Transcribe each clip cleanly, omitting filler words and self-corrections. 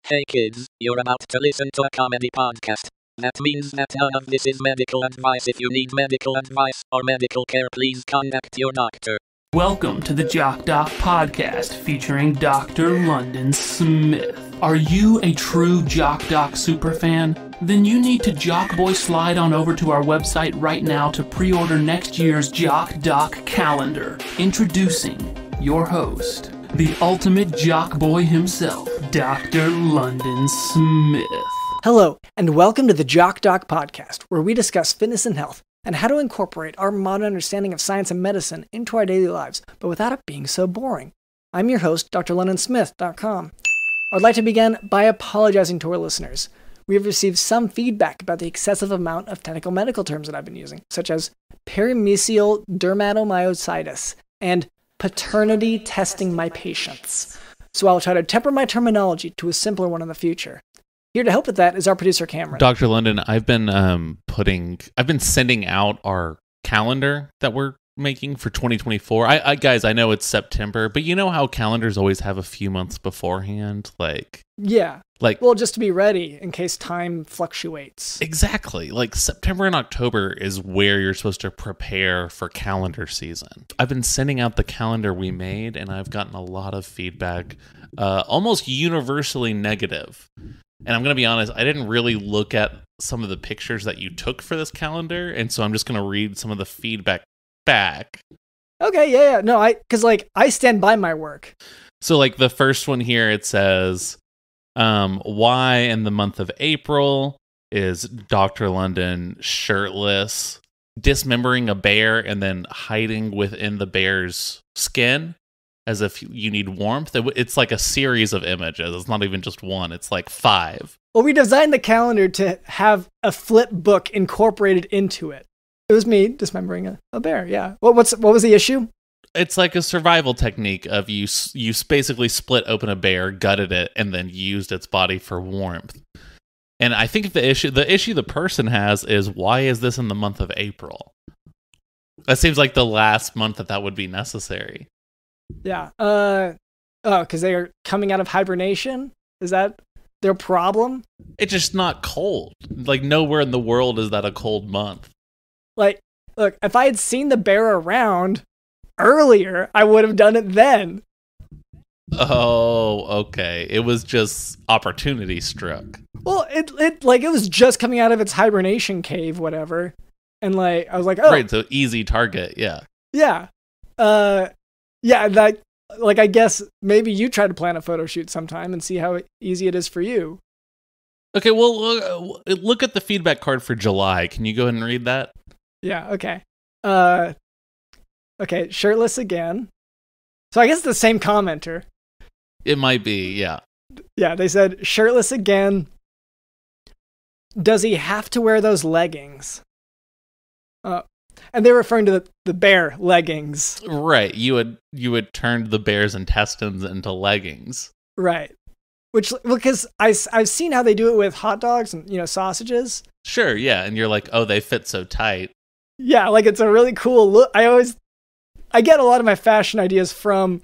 Hey kids, you're about to listen to a comedy podcast. That means that none of this is medical advice. If you need medical advice or medical care, please contact your doctor. Welcome to the Jock Doc podcast featuring Dr. London Smith. Are you a true Jock Doc superfan? Then you need to Jock Boy slide on over to our website right now to pre-order next year's Jock Doc calendar. Introducing your host, the ultimate Jock Boy himself, Dr. London Smith. Hello, and welcome to the Jock Doc podcast, where we discuss fitness and health and how to incorporate our modern understanding of science and medicine into our daily lives, but without it being so boring. I'm your host, drlondonsmith.com. I'd like to begin by apologizing to our listeners. We have received some feedback about the excessive amount of technical medical terms that I've been using, such as perimysial dermatomyositis and paternity testing my patients. So I'll try to temper my terminology to a simpler one in the future. Here to help with that is our producer, Cameron. Dr. London, I've been sending out our calendar that we're making for 2024. Guys, I know it's September, but you know how calendars always have a few months beforehand? Well, just to be ready in case time fluctuates. Exactly. Like September and October is where you're supposed to prepare for calendar season. I've been sending out the calendar we made, and I've gotten a lot of feedback, almost universally negative. And I'm going to be honest, I didn't really look at some of the pictures that you took for this calendar, and so I'm just going to read some of the feedback back. Okay, yeah. No, I stand by my work. So, the first one here, it says, why in the month of April is Dr. London shirtless, dismembering a bear, and then hiding within the bear's skin? As if you need warmth. It's like a series of images. It's not even just one. It's like 5. Well, we designed the calendar to have a flip book incorporated into it. It was me dismembering a bear, yeah. What was the issue? It's like a survival technique of you basically split open a bear, gutted it, and then used its body for warmth. And I think the issue the person has is, why is this in the month of April? That seems like the last month that would be necessary. Yeah. Because they are coming out of hibernation? Is that their problem? It's just not cold. Nowhere in the world is that a cold month. Look, if I had seen the bear around earlier, I would have done it then. Oh, okay. It was just opportunity struck. Well, it was just coming out of its hibernation cave, whatever. And I was like, oh. Right, so easy target, yeah. Yeah. Yeah, I guess maybe you try to plan a photo shoot sometime and see how easy it is for you. Okay, well, look at the feedback card for July. Can you go ahead and read that? Yeah, okay. Okay, shirtless again. So I guess it's the same commenter. It might be, yeah. Yeah, they said, shirtless again. Does he have to wear those leggings? And they're referring to the bear leggings. Right. You had turned the bear's intestines into leggings. Right. Because I've seen how they do it with hot dogs and, sausages. Sure, yeah. And you're like, oh, they fit so tight. Yeah, it's a really cool look. I get a lot of my fashion ideas from,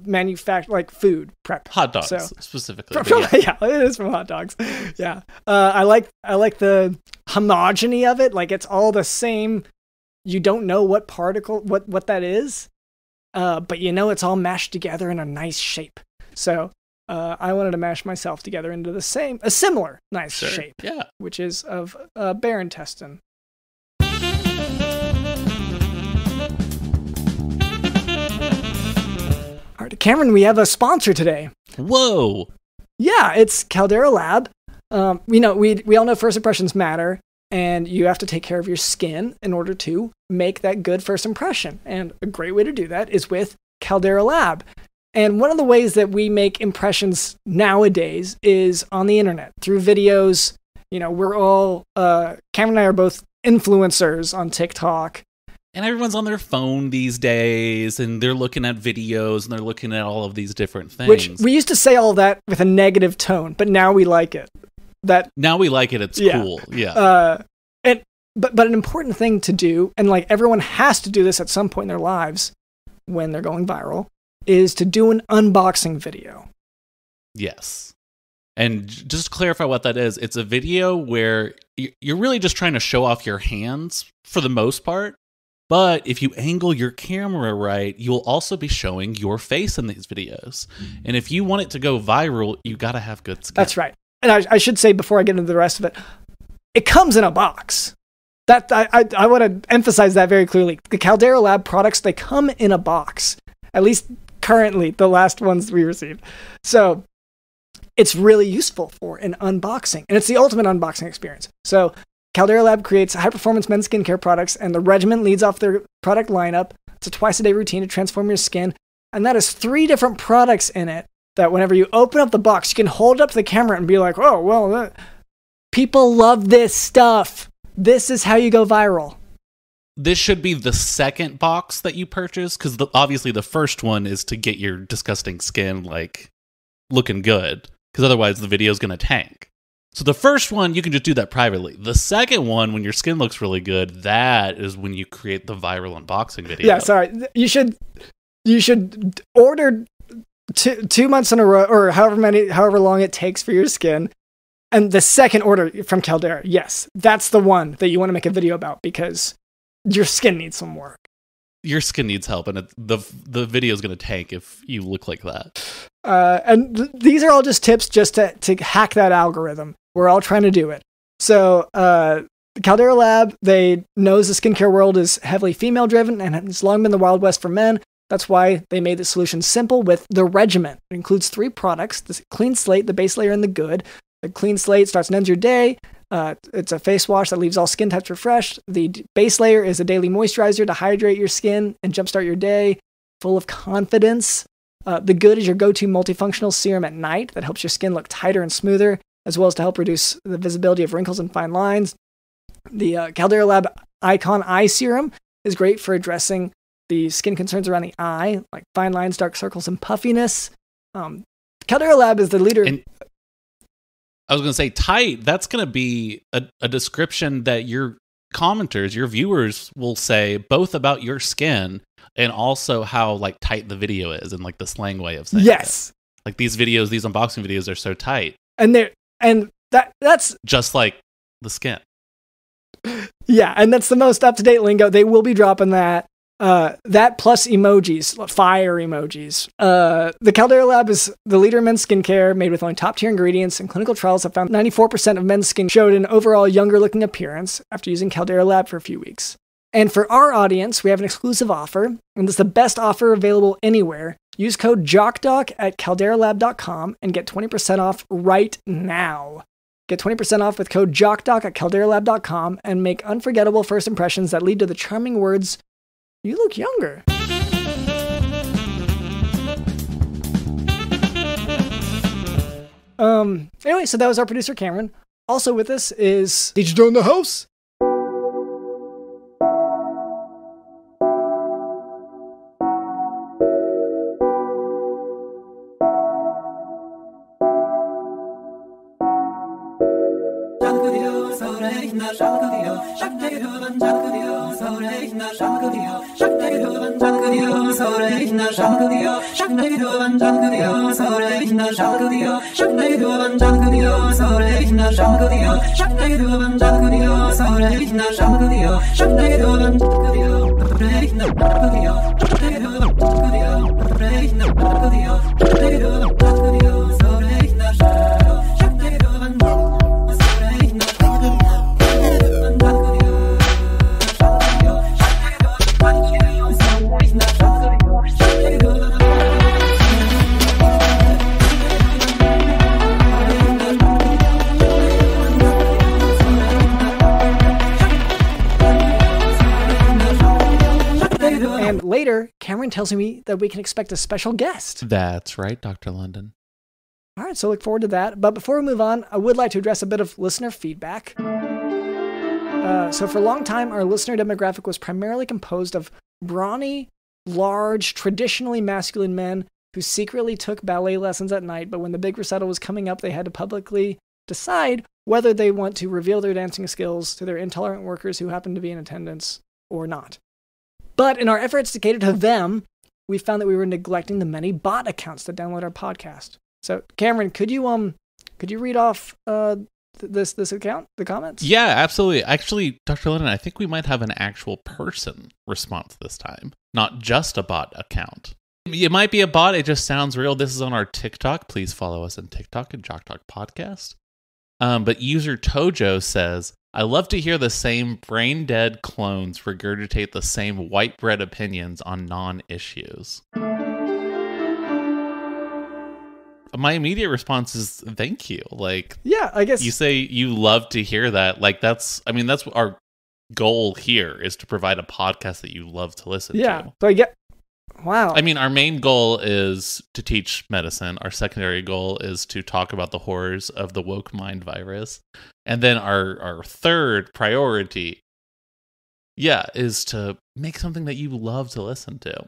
manufacture, food prep. Hot dogs, specifically. Yeah, it is from hot dogs. Yeah. I like the homogeny of it. It's all the same. You don't know what particle, what that is, but it's all mashed together in a nice shape. So I wanted to mash myself together into a similar nice shape, yeah, which is of bear intestine. All right, Cameron, we have a sponsor today. Whoa! Yeah, it's Caldera Lab. We all know first impressions matter, and you have to take care of your skin in order to make that good first impression. And a great way to do that is with Caldera Lab. And one of the ways that we make impressions nowadays is on the internet, through videos. We're all, Cameron and I are both influencers on TikTok. And everyone's on their phone these days, and they're looking at videos, and they're looking at all of these different things. Which we used to say all that with a negative tone, but now we like it. Now we like it. It's cool. Yeah. But an important thing to do, and everyone has to do this at some point in their lives when they're going viral, is to do an unboxing video. Yes. And just to clarify what that is, it's a video where you're really just trying to show off your hands for the most part. But if you angle your camera right, you'll also be showing your face in these videos. And if you want it to go viral, you got to have good skin. That's right. And I should say before I get into the rest of it, it comes in a box. That I want to emphasize that very clearly. The Caldera Lab products, they come in a box. At least currently, the last ones we received. So it's really useful for an unboxing. And it's the ultimate unboxing experience. So Caldera Lab creates high-performance men's skincare products, and the regimen leads off their product lineup. It's a twice-a-day routine to transform your skin, and that has 3 different products in it that whenever you open up the box, you can hold it up to the camera and be like, oh, well, people love this stuff. This is how you go viral. This should be the second box that you purchase, because obviously the first one is to get your disgusting skin, like, looking good, because otherwise the video is going to tank. So the first one, you can just do that privately. The second one, when your skin looks really good, that is when you create the viral unboxing video. Yeah, sorry. You should order 2 months in a row, or however long it takes for your skin. And the second order from Caldera, yes, that's the one that you want to make a video about because your skin needs some work. Your skin needs help, and the video is going to tank if you look like that. And these are all just tips just to hack that algorithm. We're all trying to do it. So the Caldera Lab, they knows the skincare world is heavily female-driven and has long been the Wild West for men. That's why they made the solution simple with the regimen. It includes 3 products, the Clean Slate, the Base Layer, and the Good. The Clean Slate starts and ends your day. It's a face wash that leaves all skin types refreshed. The Base Layer is a daily moisturizer to hydrate your skin and jumpstart your day full of confidence. The Good is your go-to multifunctional serum at night that helps your skin look tighter and smoother, as well as to help reduce the visibility of wrinkles and fine lines. The Caldera Lab Icon Eye Serum is great for addressing the skin concerns around the eye, like fine lines, dark circles, and puffiness. Caldera Lab is the leader. And I was going to say tight. That's going to be a description that your commenters, your viewers will say both about your skin and also how like tight the video is and like the slang way of saying yes. It. Like these videos, these unboxing videos are so tight. And that's just like the skin. Yeah, and that's the most up-to-date lingo. They will be dropping that. That plus emojis, fire emojis. The Caldera Lab is the leader in men's skincare, made with only top-tier ingredients, and clinical trials have found 94% of men's skin showed an overall younger-looking appearance after using Caldera Lab for a few weeks. And for our audience, we have an exclusive offer, and this is the best offer available anywhere. Use code JOCKDOC at calderalab.com and get 20% off right now. Get 20% off with code JOCKDOC at calderalab.com and make unforgettable first impressions that lead to the charming words, "You look younger." Anyway, so that was our producer Cameron. Also with us is Digital in the house. And later, Cameron tells me that we can expect a special guest. That's right, Dr. London. All right, so look forward to that. But before we move on, I would like to address a bit of listener feedback. So for a long time, our listener demographic was primarily composed of brawny, large, traditionally masculine men who secretly took ballet lessons at night, but when the big recital was coming up, they had to publicly decide whether they want to reveal their dancing skills to their intolerant workers who happen to be in attendance or not. But in our efforts to cater to them, we found that we were neglecting the many bot accounts that download our podcast. So, Cameron, could you read off this account, the comments? Yeah, absolutely. Actually, Dr. Lennon, I think we might have an actual person response this time, not just a bot account. It might be a bot. It just sounds real. This is on our TikTok. Please follow us on TikTok at Jock Podcast. But user Tojo says, I love to hear the same brain-dead clones regurgitate the same white bread opinions on non-issues. My immediate response is thank you. Like, yeah, I guess you say you love to hear that. Like, that's what our goal here is, to provide a podcast that you love to listen to. Yeah. So I get, wow. I mean, our main goal is to teach medicine. Our secondary goal is to talk about the horrors of the woke mind virus. And then our third priority, is to make something that you love to listen to.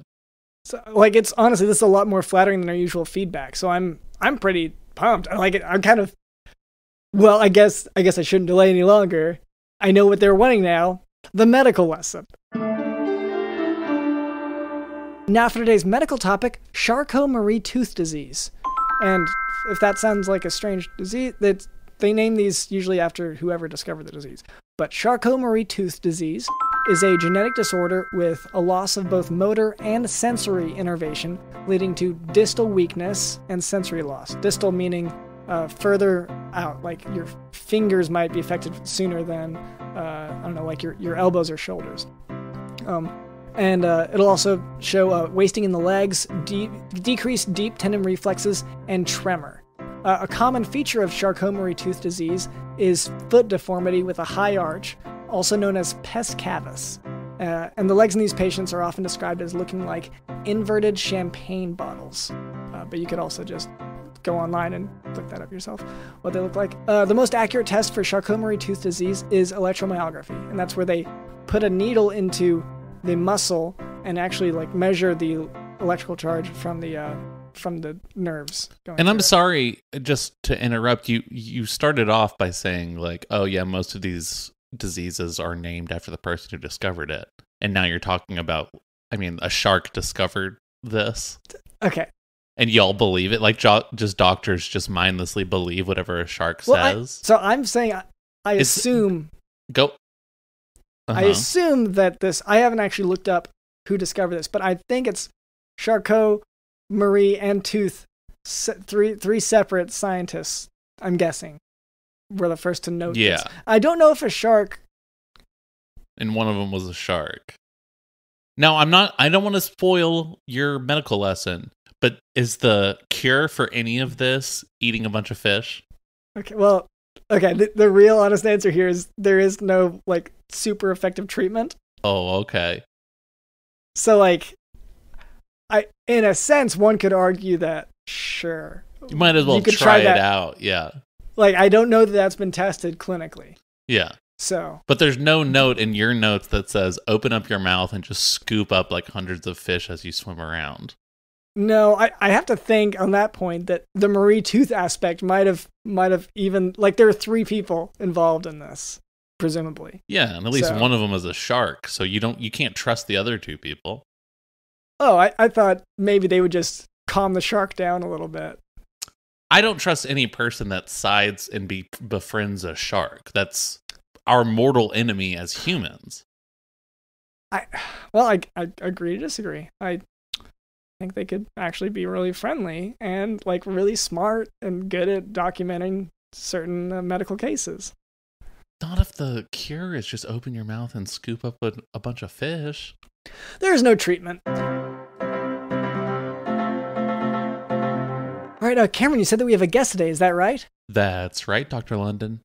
So, like, it's honestly, this is a lot more flattering than our usual feedback. So I'm pretty pumped. I like it. I'm kind of, well, I guess I shouldn't delay any longer. I know what they're wanting now. The medical lesson. Now for today's medical topic, Charcot-Marie-Tooth Disease. And if that sounds like a strange disease, they name these usually after whoever discovered the disease. But Charcot-Marie-Tooth Disease is a genetic disorder with a loss of both motor and sensory innervation, leading to distal weakness and sensory loss. Distal meaning further out, like your fingers might be affected sooner than, like your elbows or shoulders. And it'll also show wasting in the legs, decreased deep tendon reflexes, and tremor. A common feature of Charcot-Marie-Tooth disease is foot deformity with a high arch, also known as pes cavus. And the legs in these patients are often described as looking like inverted champagne bottles. But you could also just go online and look that up yourself, what they look like. The most accurate test for Charcot-Marie-Tooth disease is electromyography, and that's where they put a needle into the muscle and actually like measure the electrical charge from the nerves. And I'm sorry, just to interrupt you. You started off by saying like, oh yeah, most of these diseases are named after the person who discovered it, and now you're talking about, a shark discovered this. Okay. And y'all believe it? Like, just doctors just mindlessly believe whatever a shark says? I'm saying, I assume... Go. I assume that this... I haven't actually looked up who discovered this, but I think it's Charcot, Marie, and Tooth. Three separate scientists, I'm guessing, were the first to note this. I don't know if a shark... And one of them was a shark. Now, I don't want to spoil your medical lesson, but is the cure for any of this eating a bunch of fish? Okay, well, the real honest answer here is there is no, like, super effective treatment. Oh, okay. So, like, in a sense, one could argue that, sure. You might as well try it out, yeah. Like, I don't know that that's been tested clinically. Yeah. So. But there's no note in your notes that says, open up your mouth and just scoop up, like, hundreds of fish as you swim around. No, I have to think on that point that the Marie-Tooth aspect might have even, like, there are 3 people involved in this, presumably. Yeah, and at least one of them is a shark, so you can't trust the other 2 people. Oh, I thought maybe they would just calm the shark down a little bit. I don't trust any person that sides and befriends a shark. That's our mortal enemy as humans. I agree to disagree. I think they could actually be really friendly and like really smart and good at documenting certain medical cases. Not if the cure is just open your mouth and scoop up a bunch of fish. There's no treatment. All right, Cameron, you said that we have a guest today. Is that right? That's right, Dr. London.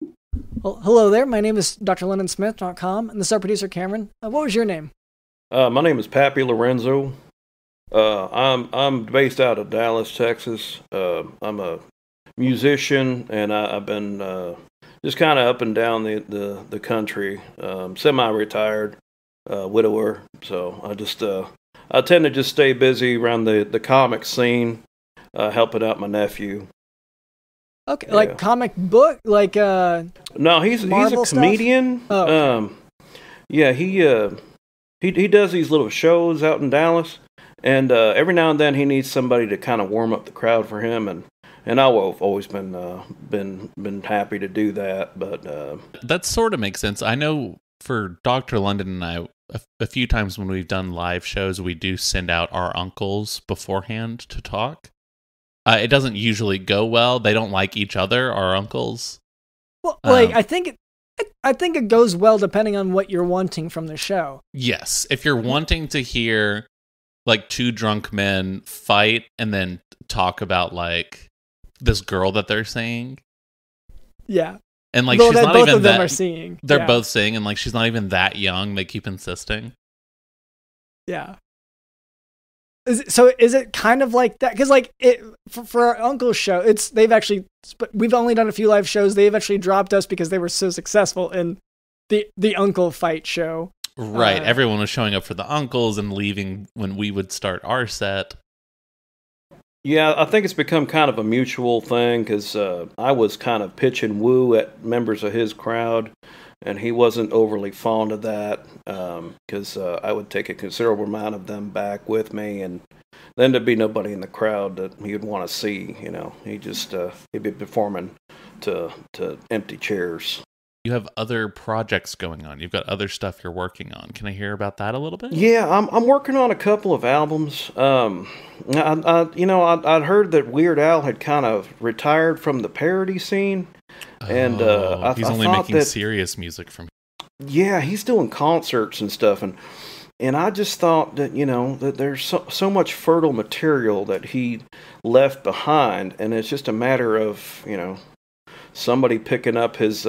Well, hello there. My name is drlondonsmith.com, and this is our producer, Cameron. What was your name? My name is Pappy Lorenzo. I'm based out of Dallas, Texas. I'm a musician, and I've been just kind of up and down the country. Semi-retired, widower. So I tend to just stay busy around the comic scene, helping out my nephew. Okay, yeah. Like comic book, like No, he's a comedian. Stuff? Oh, okay. Yeah, he does these little shows out in Dallas. And every now and then he needs somebody to kind of warm up the crowd for him. And and I've always been happy to do that. But that sort of makes sense. I know for Dr. London and I, a few times when we've done live shows, we do send out our uncles beforehand to talk. It doesn't usually go well. They don't like each other, our uncles. Well, like I think it goes well depending on what you're wanting from the show. Yes, if you're wanting to hear like two drunk men fight and then talk about like this girl that they're seeing. Yeah. And like well, she's not both even of them that are seeing. they're both seeing, and like she's not even that young. They keep insisting. Yeah. Is it kind of like that? Because like for our uncle's show, we've only done a few live shows. They've actually dropped us because they were so successful in the uncle fight show. Right. Everyone was showing up for the uncles and leaving when we would start our set. Yeah, I think it's become kind of a mutual thing because I was kind of pitch and woo at members of his crowd, and he wasn't overly fond of that because I would take a considerable amount of them back with me, and then there'd be nobody in the crowd that he would want to see. You know, he'd be performing to empty chairs. You have other projects going on. You've got other stuff you're working on. Can I hear about that a little bit? Yeah, I'm working on a couple of albums. I'd heard that Weird Al had kind of retired from the parody scene, and he's only making serious music from. Yeah, he's doing concerts and stuff, and I just thought that that there's so much fertile material that he left behind, and it's just a matter of somebody picking up his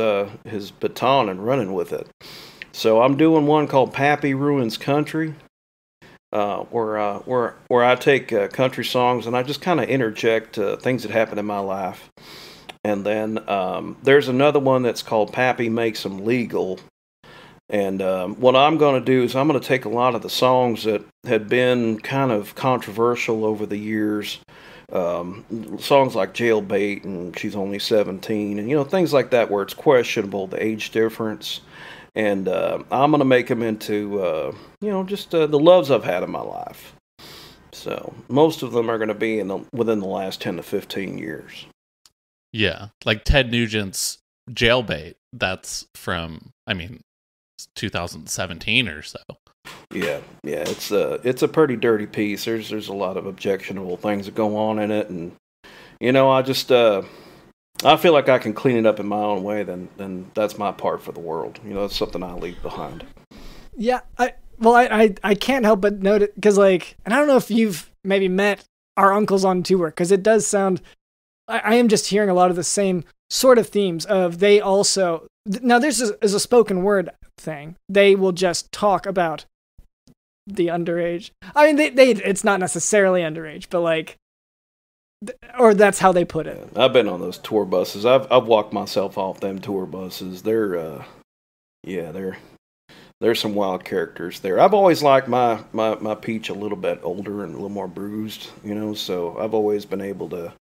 baton and running with it. So I'm doing one called Pappy Ruins Country, where I take country songs and I just kind of interject things that happen in my life. And then there's another one that's called Pappy Makes 'Em Legal. And what I'm going to do is I'm going to take a lot of the songs that had been kind of controversial over the years, songs like Jailbait and She's Only 17, and things like that where it's questionable, the age difference, and I'm going to make them into just the loves I've had in my life. So most of them are going to be within the last 10 to 15 years. Yeah, like Ted Nugent's Jailbait, that's from 2017 or so. Yeah, it's a pretty dirty piece. There's a lot of objectionable things that go on in it, and I feel like I can clean it up in my own way. Then that's my part for the world. It's something I leave behind. Yeah, I can't help but note it because and I don't know if you've maybe met our uncles on tour because it does sound. I am just hearing a lot of the same sort of themes of they also now this is a spoken word thing. They will just talk about the underage. I mean, they it's not necessarily underage, but or that's how they put it. I've been on those tour buses. I've walked myself off them tour buses. They're some wild characters there. I've always liked my Peach a little bit older and a little more bruised, so I've always been able to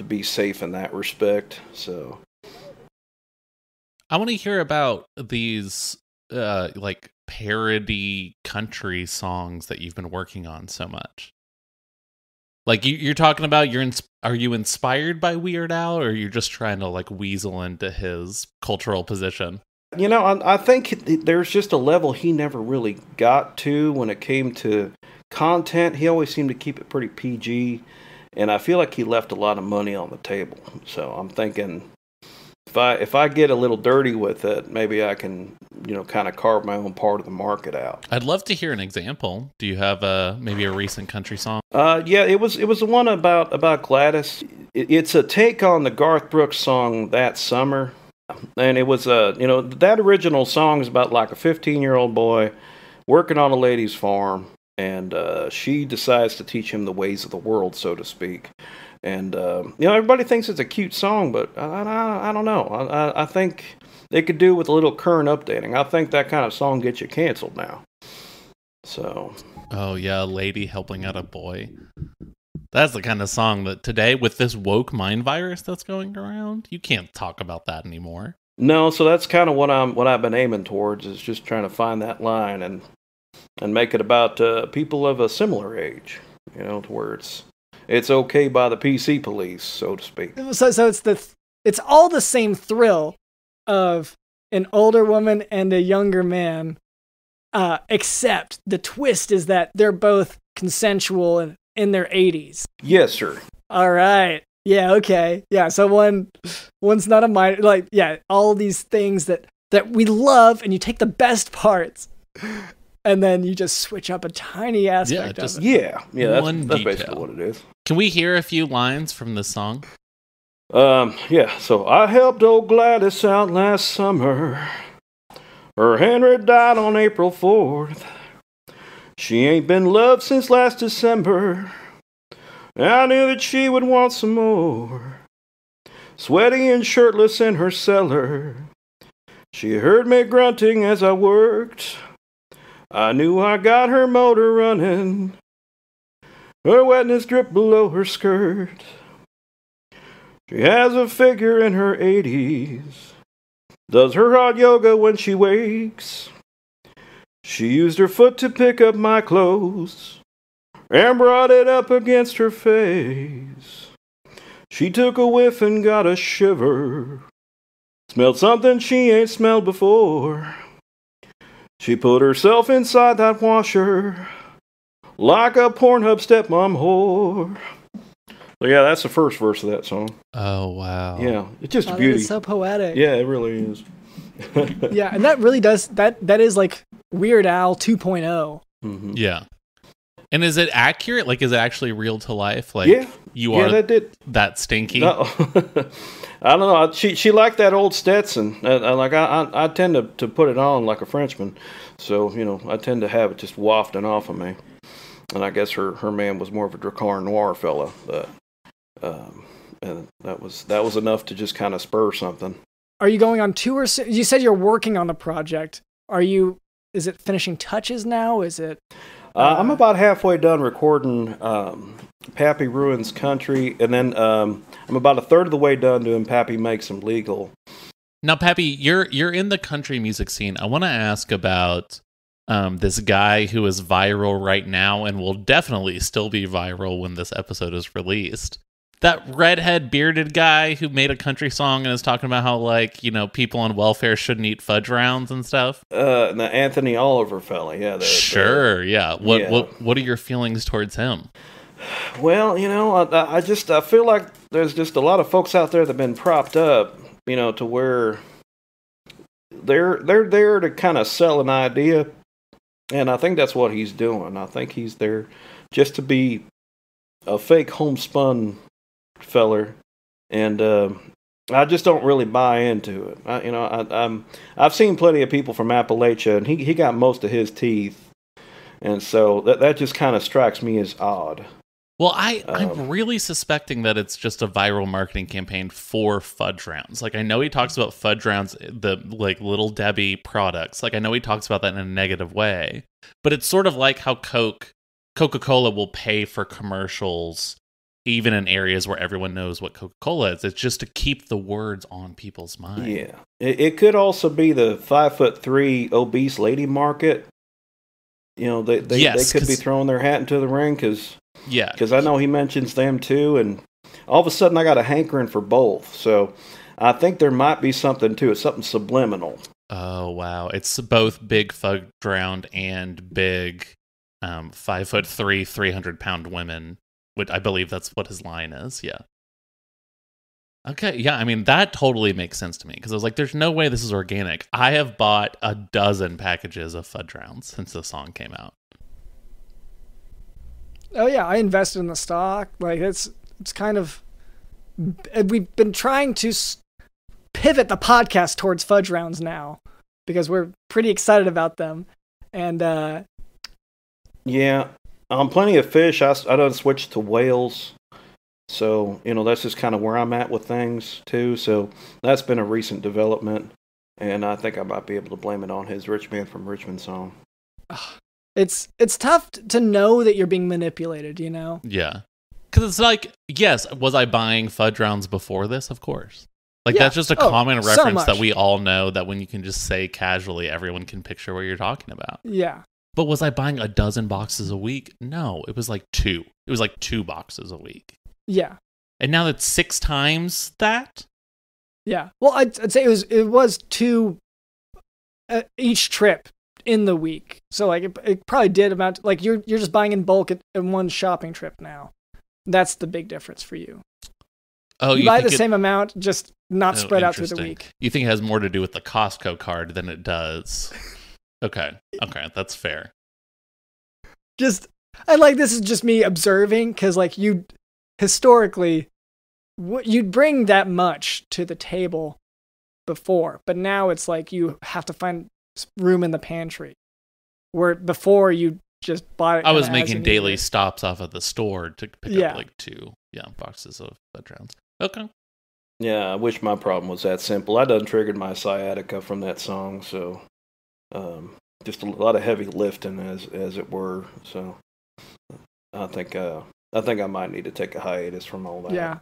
be safe in that respect. So I want to hear about these parody country songs that you've been working on so much. Like you're talking about, are you inspired by Weird Al, or you're just trying to weasel into his cultural position? I think there's just a level he never really got to when it came to content. He always seemed to keep it pretty PG, and I feel like he left a lot of money on the table. So I'm thinking, if I get a little dirty with it, maybe I can, kind of carve my own part of the market out. I'd love to hear an example. Do you have maybe a recent country song? Yeah, it was the one about Gladys. It's a take on the Garth Brooks song That Summer, and it was that original song is about a 15-year-old boy working on a lady's farm, and she decides to teach him the ways of the world, so to speak. And everybody thinks it's a cute song, but I don't know. I think they could do with a little current updating. I think that kind of song gets you canceled now. So. Oh yeah, a lady helping out a boy. That's the kind of song that today, with this woke mind virus that's going around, you can't talk about that anymore. No, so that's kind of what I've been aiming towards, is just trying to find that line and make it about people of a similar age, to where it's okay by the PC police, so to speak. So it's all the same thrill of an older woman and a younger man, except the twist is that they're both consensual and in their 80s. Yes, sir. All right. Yeah, okay. Yeah, so one's not a minor, like, yeah, all these things that we love, and you take the best parts, and then you just switch up a tiny aspect of it. Yeah, that's basically detail. what it is. Can we hear a few lines from this song? Yeah, so I helped old Gladys out last summer. Her Henry died on April 4th. She ain't been loved since last December. I knew that she would want some more. Sweaty and shirtless in her cellar. She heard me grunting as I worked. I knew I got her motor running. Her wetness dripped below her skirt. She has a figure in her 80s. Does her hot yoga when she wakes. She used her foot to pick up my clothes and brought it up against her face. She took a whiff and got a shiver. Smelled something she ain't smelled before. She put herself inside that washer like a Pornhub stepmom whore. So yeah, that's the first verse of that song. Oh, wow. Yeah, it's just a beauty. It's so poetic. Yeah, it really is. Yeah, and that really does, that is like Weird Al 2.0. Mm-hmm. Yeah. And is it accurate? Like, is it actually real to life? Like, yeah. You are that stinky? No. I don't know. She liked that old Stetson. I tend to put it on like a Frenchman. So, I tend to have it just wafting off of me. And I guess her man was more of a Dracar Noir fella. But, and that was enough to just kind of spur something. Are you going on tour? You said you're working on the project. Is it finishing touches now? Is it? I'm about halfway done recording Pappy Ruins Country, and then I'm about a third of the way done doing Pappy Makes 'Em Legal. Now, Pappy, you're in the country music scene. I want to ask about this guy who is viral right now and will definitely still be viral when this episode is released. That redhead bearded guy who made a country song and is talking about how, like, people on welfare shouldn't eat fudge rounds and stuff. The Anthony Oliver fella, yeah. Yeah. What are your feelings towards him? Well, I feel like there's just a lot of folks out there that have been propped up, to where they're there to kind of sell an idea, and I think that's what he's doing. I think he's there just to be a fake homespun feller, and I just don't really buy into it. I've seen plenty of people from Appalachia, and he got most of his teeth, and so that just kind of strikes me as odd. Well, I'm really suspecting that it's just a viral marketing campaign for fudge rounds. Like, I know he talks about fudge rounds, the like Little Debbie products. Like, I know he talks about that in a negative way, but it's sort of like how Coca-Cola will pay for commercials even in areas where everyone knows what Coca-Cola is. It's just to keep the words on people's mind. Yeah. It could also be the 5'3" obese lady market. They could be throwing their hat into the ring because I know he mentions them too, and all of a sudden I got a hankering for both. So I think there might be something to it, something subliminal. Oh, wow. It's both big fudge round and big 5'3", 300-pound women. Which I believe that's what his line is, yeah. Okay, yeah, I mean, that totally makes sense to me, because I was like, there's no way this is organic. I have bought a dozen packages of fudge rounds since the song came out. Oh yeah, I invested in the stock. Like, it's kind of... We've been trying to pivot the podcast towards fudge rounds now, because we're pretty excited about them. And, yeah. Plenty of fish. I done switched to whales. So, that's just kind of where I'm at with things, too. So, that's been a recent development. And I think I might be able to blame it on his Rich Man from Richmond song. It's tough to know that you're being manipulated, Yeah. Because it's like, yes, was I buying fudge rounds before this? Of course. Like, that's just a common reference that we all know, that when you can just say casually, everyone can picture what you're talking about. Yeah. But was I buying a dozen boxes a week? No, it was like 2. It was like 2 boxes a week. Yeah. And now that's 6 times that? Yeah. Well, I'd say it was 2 each trip in the week. So like it probably did amount to, like you're just buying in bulk in one shopping trip now. That's the big difference for you. Oh, you buy the same amount, just not spread out through the week. You think it has more to do with the Costco card than it does? Okay, that's fair. This is just me observing, because like you historically you'd bring that much to the table before, but now it's like you have to find room in the pantry, where before you just bought it. I was making daily stops off at the store to pick up like 2 boxes of veg rounds. Okay. Yeah, I wish my problem was that simple. I done triggered my sciatica from that song, so just a lot of heavy lifting, as it were. So I think I might need to take a hiatus from all that. Yeah,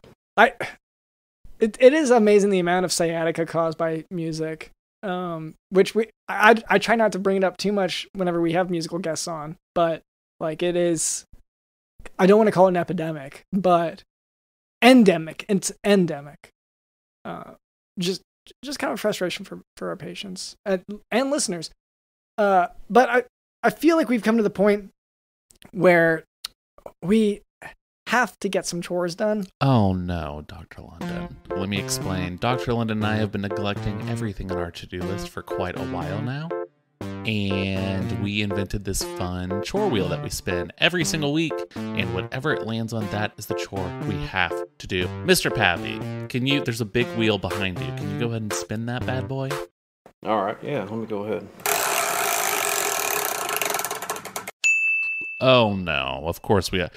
it is amazing the amount of sciatica caused by music, which I try not to bring it up too much whenever we have musical guests on, but like it is. I don't want to call it an epidemic, but endemic. It's endemic. Just kind of frustration for our patients and listeners. But I feel like we've come to the point where we have to get some chores done. Oh no, Dr. London. Let me explain. Dr. London and I have been neglecting everything on our to-do list for quite a while now. And we invented this fun chore wheel that we spin every single week. And whatever it lands on, that is the chore we have to do. Mr. Pappy, there's a big wheel behind you. Can you go ahead and spin that bad boy? All right, yeah, let me go ahead. Oh no, of course we have.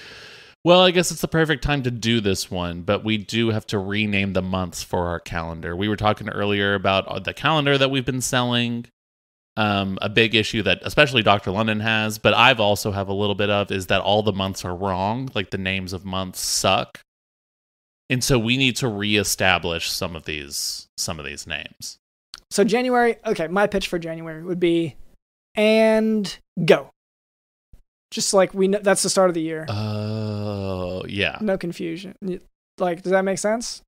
Well, I guess it's the perfect time to do this one, but we do have to rename the months for our calendar. We were talking earlier about the calendar that we've been selling. A big issue that especially Dr. London has, but I've also have a little bit of, is that all the months are wrong. Like the names of months suck. And so we need to reestablish some of these names. So January, okay, my pitch for January would be and go. Just like we know that's the start of the year. Oh, yeah. No confusion. Like, does that make sense?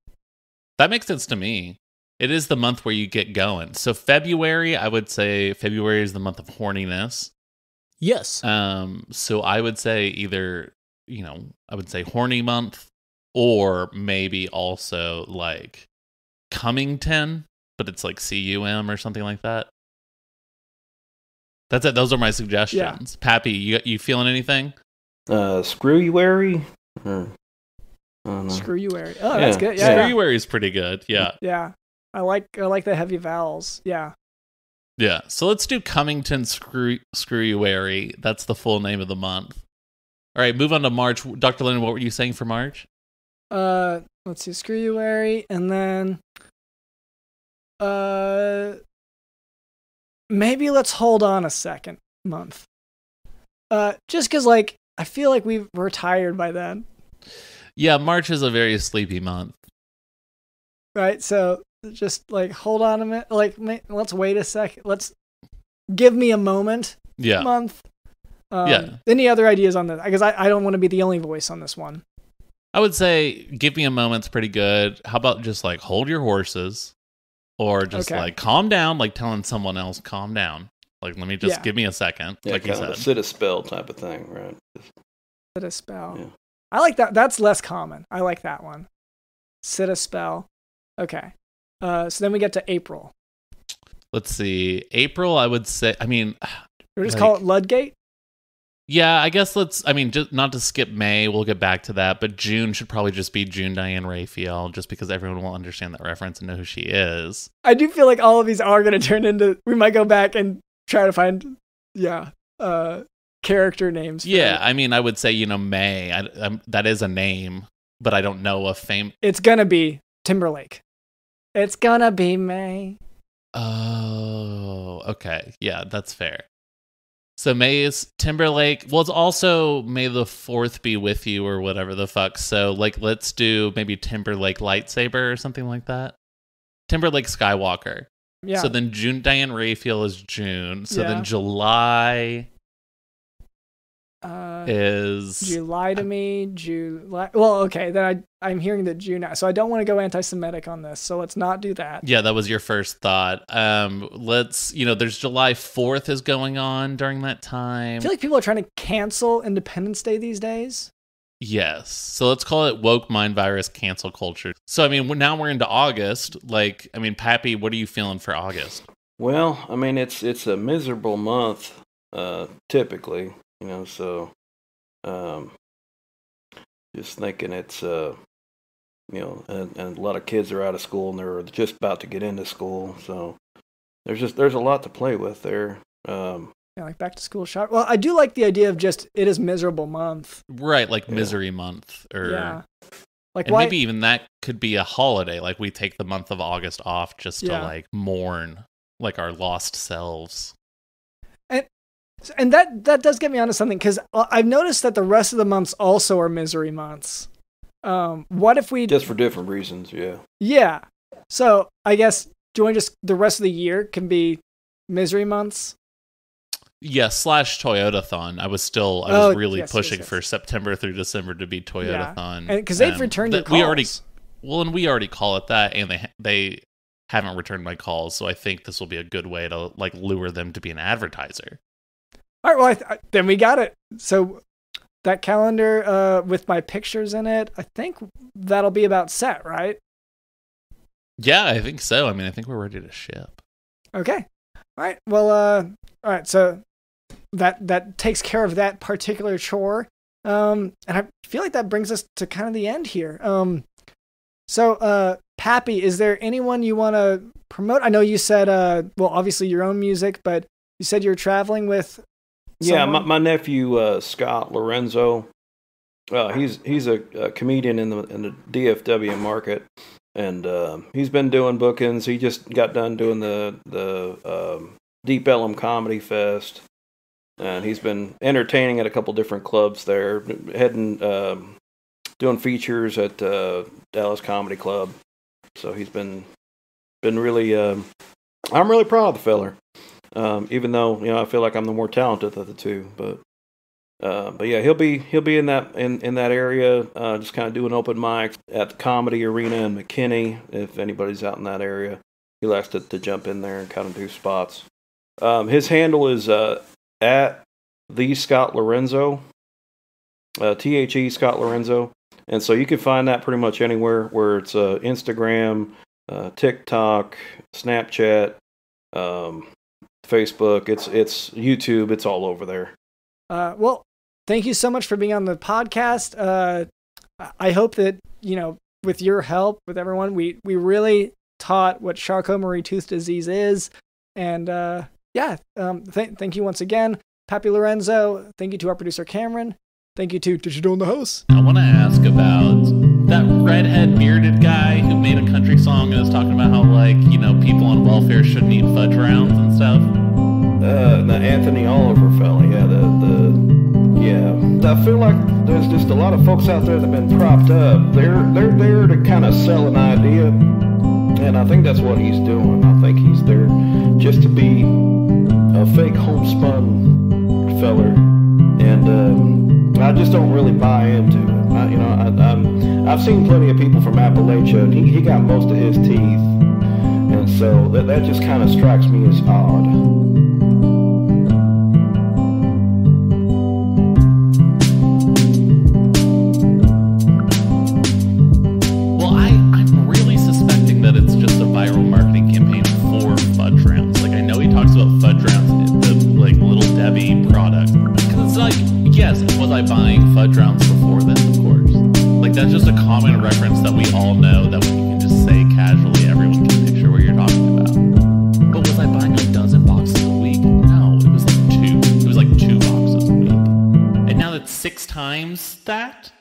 That makes sense to me. It is the month where you get going. So February, I would say February is the month of horniness. Yes. So I would say either, I would say horny month, or maybe also like Cummington, but it's like CUM or something like that. That's it. Those are my suggestions. Yeah. Pappy, you feeling anything? Screw-uary? Screw-uary. Oh, that's good. Yeah, Screw-uary is pretty good. Yeah. Yeah. I like the heavy vowels. Yeah. Yeah. So let's do Cummington Screw-uary. That's the full name of the month. All right, move on to March. Dr. Lennon, what were you saying for March? Let's see, Screw-uary, and then maybe let's hold on a second month. Just because, like, I feel like we're tired by then. Yeah, March is a very sleepy month. Right, so just, like, hold on a minute. Like, let's wait a second. Let's give me a moment. Yeah. Month. Any other ideas on this? Because I don't want to be the only voice on this one. I would say give me a moment's pretty good. How about just, like, hold your horses? Or just, like, calm down, like telling someone else, calm down. Like, let me just give me a second. Yeah, like you said. A sit a spell type of thing, right? Sit a spell. Yeah. I like that. That's less common. I like that one. Sit a spell. Okay. So then we get to April. Let's see. April, I would say, We'll just call it Ludgate? Yeah, I guess just not to skip May, we'll get back to that, but June should probably just be June Diane Raphael, just because everyone will understand that reference and know who she is. I do feel like all of these are going to turn into, we might go back and try to find, character names. Yeah, I would say, May, that is a name, but I don't know a fame. It's going to be Timberlake. It's going to be May. Oh, okay. Yeah, that's fair. So May is Timberlake. Well, it's also May the 4th be with you or whatever the fuck. So, like, let's do maybe Timberlake Lightsaber or something like that. Timberlake Skywalker. Yeah. So then June Diane Raphael is June. So then July. is... Did you lie to me? Well, okay, then I'm hearing the Jew now. So I don't want to go anti-Semitic on this, so let's not do that. Yeah, that was your first thought. There's July 4th is going on during that time. I feel like people are trying to cancel Independence Day these days. Yes. So let's call it woke mind virus cancel culture. So, I mean, now we're into August. Pappy, what are you feeling for August? Well, I mean, it's a miserable month, typically, so just thinking it's, and a lot of kids are out of school and they're just about to get into school. So there's a lot to play with there. Like back to school shop. Well, I do like the idea of just, it is miserable month. Right, like misery month. Like, and maybe even that could be a holiday. Like we take the month of August off just to like mourn like our lost selves. And that does get me onto something, because I've noticed that the rest of the months also are misery months. What if we... Just for different reasons, yeah. Yeah. So I guess, do you want just the rest of the year can be misery months? Yeah, / Toyotathon. I was really pushing for September through December to be Toyotathon. And because they've returned your calls. And we already call it that, and they haven't returned my calls, so I think this will be a good way to like lure them to be an advertiser. All right, well, then we got it. So that calendar with my pictures in it, I think that'll be about set, right? Yeah, I think so. I mean, I think we're ready to ship. Okay. All right. Well, all right. So that takes care of that particular chore. And I feel like that brings us to kind of the end here. So Pappy, is there anyone you want to promote? I know you said, obviously your own music, but you said you're traveling with someone? Yeah, my nephew, Scott Lorenzo, he's a comedian in the DFW market. And he's been doing bookings. He just got done doing the Deep Ellum Comedy Fest, and he's been entertaining at a couple different clubs there, doing features at Dallas Comedy Club. So he's been really. I'm really proud of the feller, even though I feel like I'm the more talented of the two, but yeah, he'll be in that area, just kind of doing open mics at the Comedy Arena in McKinney. If anybody's out in that area, he likes to jump in there and kind of do spots. His handle is at the Scott Lorenzo, THE Scott Lorenzo, and so you can find that pretty much anywhere where it's Instagram, TikTok, Snapchat, Facebook. It's YouTube. It's all over there. Well, thank you so much for being on the podcast. I hope that, with your help, with everyone, we really taught what Charcot-Marie-Tooth Disease is. And thank you once again, Pappy Lorenzo. Thank you to our producer, Cameron. Thank you to Digital in the House. I want to ask about that redhead bearded guy who made a country song and was talking about how, people on welfare shouldn't eat fudge rounds and stuff. The Anthony Oliver fella, I feel like there's just a lot of folks out there that have been propped up. They're there to kind of sell an idea, and I think that's what he's doing. I think he's there just to be a fake homespun feller, and I just don't really buy into it. I've seen plenty of people from Appalachia, and he got most of his teeth, and so that just kind of strikes me as odd. Buying fudge rounds before this, of course. That's just a common reference that we all know, that we can just say casually. Everyone can picture what you're talking about. But was I buying a dozen boxes a week? No, it was like two. It was like 2 boxes a week. And now that's 6 times that?